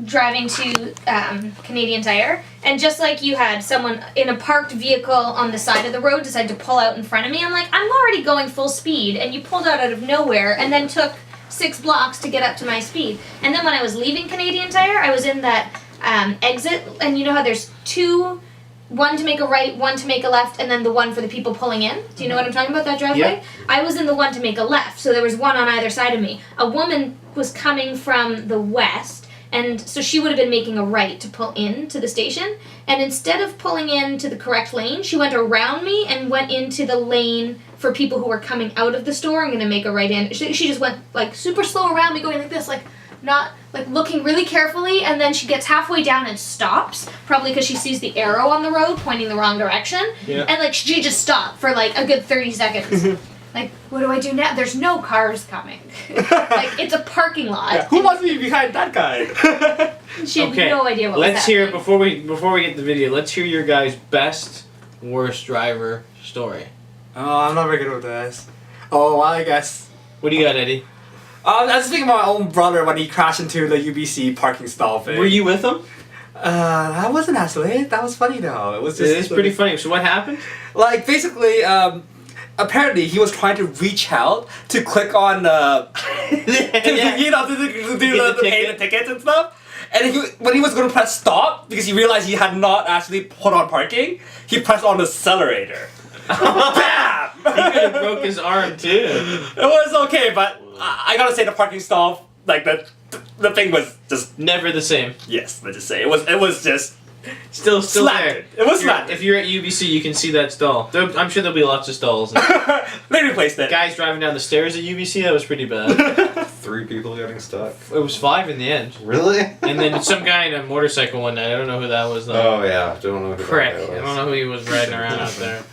driving to Canadian Tire, and just like you had someone in a parked vehicle on the side of the road decide to pull out in front of me, I'm like, I'm already going full speed, and you pulled out of nowhere, and then took 6 blocks to get up to my speed. And then when I was leaving Canadian Tire, I was in that exit, and you know how there's 2, one to make a right, one to make a left, and then the one for the people pulling in. Do you know what I'm talking about, that driveway? Yep. I was in the one to make a left, so there was one on either side of me. A woman was coming from the west, and so she would have been making a right to pull in to the station, and instead of pulling in to the correct lane, she went around me and went into the lane for people who were coming out of the store and going to make a right in. She just went, like, super slow around me, going like this, like, not, like, looking really carefully, and then she gets halfway down and stops, probably because she sees the arrow on the road pointing the wrong direction, and, like, she just stopped for, like, a good 30 seconds. Like, what do I do now? There's no cars coming. Like, it's a parking lot. Yeah. Who wants to be behind that guy? She had no idea what was Let's hear, happening. before we get the video, let's hear your guys' best, worst driver story. Oh, I'm not very good with this. Oh, well, I guess. What do you got, Eddie? I was thinking about my own brother when he crashed into the UBC parking stall thing. Were you with him? I wasn't actually. That was funny though. It was just. It's pretty funny. So what happened? Like, basically, apparently he was trying to reach out to click on, to do the pay the tickets and stuff. And when he was going to press stop, because he realized he had not actually put on parking, he pressed on the accelerator. Bam! He could have broke his arm too. It was okay, but I gotta say the parking stall, like the thing was just Never the same. yes. Let's just say it was just Still slanted. there. It was slanted. If you're at UBC, you can see that stall. I'm sure there'll be lots of stalls. They replaced it. Guys driving down the stairs at UBC, that was pretty bad. 3 people getting stuck. It was 5 in the end. Really? And then some guy in a motorcycle one night. I don't know who that was though. Oh yeah, don't know who Prick. that guy I was. don't know who he was riding around out there.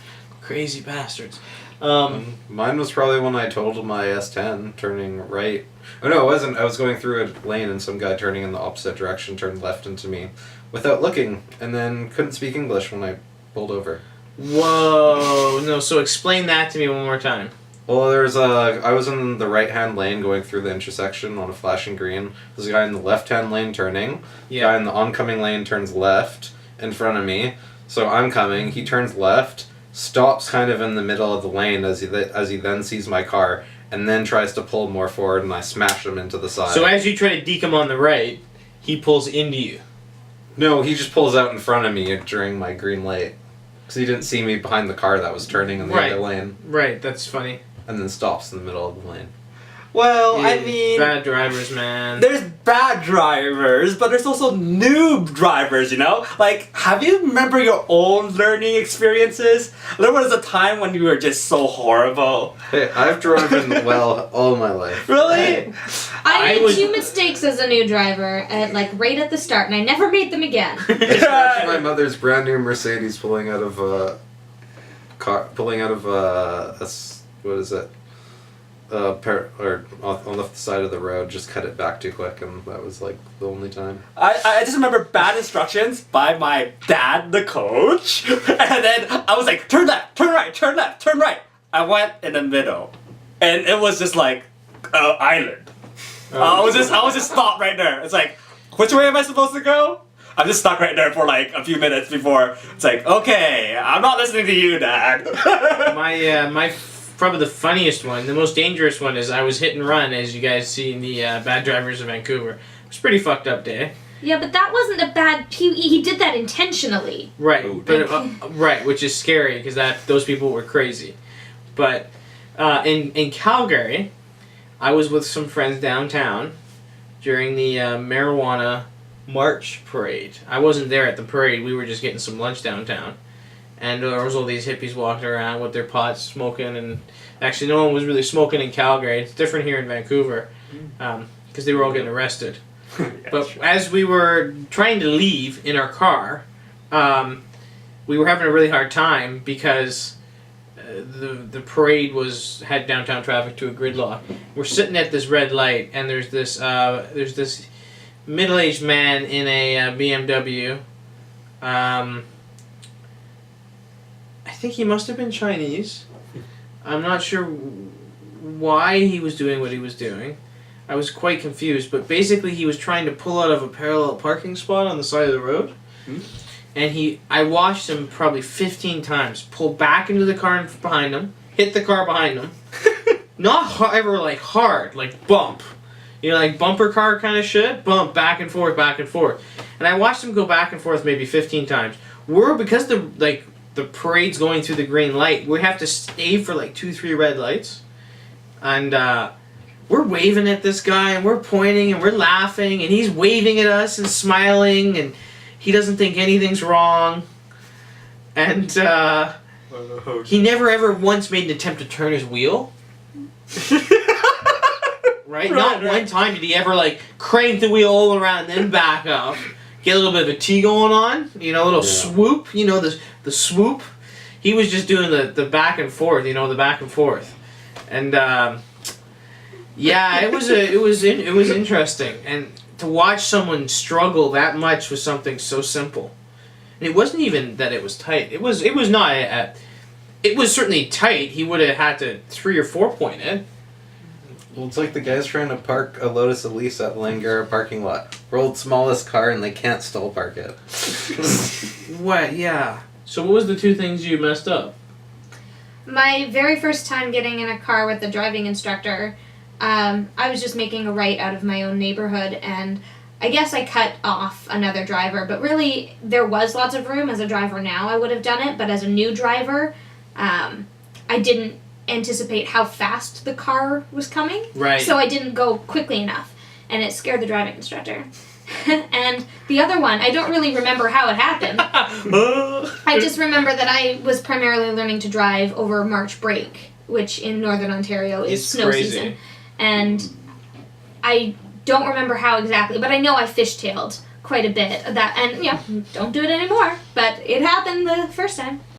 Crazy bastards. Um, Mine was probably when I totaled my S10 turning right. Oh no, it wasn't. I was going through a lane and some guy turning in the opposite direction turned left into me without looking, and then couldn't speak English when I pulled over. Whoa. No, so explain that to me one more time. Well, I was in the right-hand lane going through the intersection on a flashing green. There's a guy in the left-hand lane turning. Yeah. Guy in the oncoming lane turns left in front of me. So I'm coming. He turns left, stops kind of in the middle of the lane as he then sees my car, and then tries to pull more forward, and I smash him into the side. So as you try to deke him on the right, he pulls into you. No, he just pulls out in front of me during my green light. Because he didn't see me behind the car that was turning in the other lane. Right, that's funny. And then stops in the middle of the lane. Well, Yeah, I mean, bad drivers, man. there's bad drivers, but there's also noob drivers, you know? Like, have you remember your own learning experiences? There was a time when you were just so horrible. Hey, I've driven well all my life. Really? I I made would- 2 mistakes as a new driver, right at the start, and I never made them again. Especially my mother's brand new Mercedes pulling out of what is it? On the side of the road, just cut it back too quick, and that was like the only time. I just remember bad instructions by my dad, the coach, and then I was like, turn left, turn right, turn left, turn right. I went in the middle, and it was just like island. I was just stopped right there. It's like, which way am I supposed to go? I'm just stuck right there for like a few minutes before it's like, okay, I'm not listening to you, Dad. My probably the funniest one, the most dangerous one, is I was hit and run, as you guys see in the Bad Drivers of Vancouver. It was a pretty fucked up day. Yeah, but that wasn't a bad... He did that intentionally. Right, Oh, but right, which is scary because those people were crazy. But in Calgary, I was with some friends downtown during the marijuana march parade. I wasn't there at the parade. We were just getting some lunch downtown. And there was all these hippies walking around with their pots smoking, and actually no one was really smoking in Calgary. It's different here in Vancouver because they were all getting arrested. Yeah, But sure. as we were trying to leave in our car, we were having a really hard time because the parade had downtown traffic to a gridlock. We're sitting at this red light, and there's this middle-aged man in a BMW. I think he must have been Chinese. I'm not sure why he was doing what he was doing. I was quite confused, but basically he was trying to pull out of a parallel parking spot on the side of the road. And I watched him probably 15 times pull back into the car behind him, hit the car behind him. Not ever like hard, like bump. You know, like bumper car kind of shit. Bump, back and forth, back and forth. And I watched him go back and forth maybe 15 times. Because the parade's going through the green light, we have to stay for like 2-3 red lights. And we're waving at this guy, and we're pointing, and we're laughing, and he's waving at us and smiling, and he doesn't think anything's wrong. And he never ever once made an attempt to turn his wheel. Right? Not one time did he ever like crank the wheel all around and then back up. Get a little bit of a T going on. You know, a little swoop. You know, the swoop. He was just doing the back and forth. You know, the back and forth. And yeah, it was interesting. And to watch someone struggle that much with something so simple. And it wasn't even that it was tight. It was not it was certainly tight. He would have had to 3 or 4 point it. Well, it's like the guys trying to park a Lotus Elise at the Langara parking lot. World's smallest car, and they can't stall park it. What? Yeah. So what was the 2 things you messed up? My very first time getting in a car with the driving instructor, I was just making a right out of my own neighborhood, and I guess I cut off another driver, but really there was lots of room. As a driver now, I would have done it, but as a new driver, I didn't anticipate how fast the car was coming. Right. So I didn't go quickly enough, and it scared the driving instructor. And the other one, I don't really remember how it happened. I just remember that I was primarily learning to drive over March break, which in Northern Ontario is snow season. And I don't remember how exactly, but I know I fishtailed quite a bit. And don't do it anymore, but it happened the first time.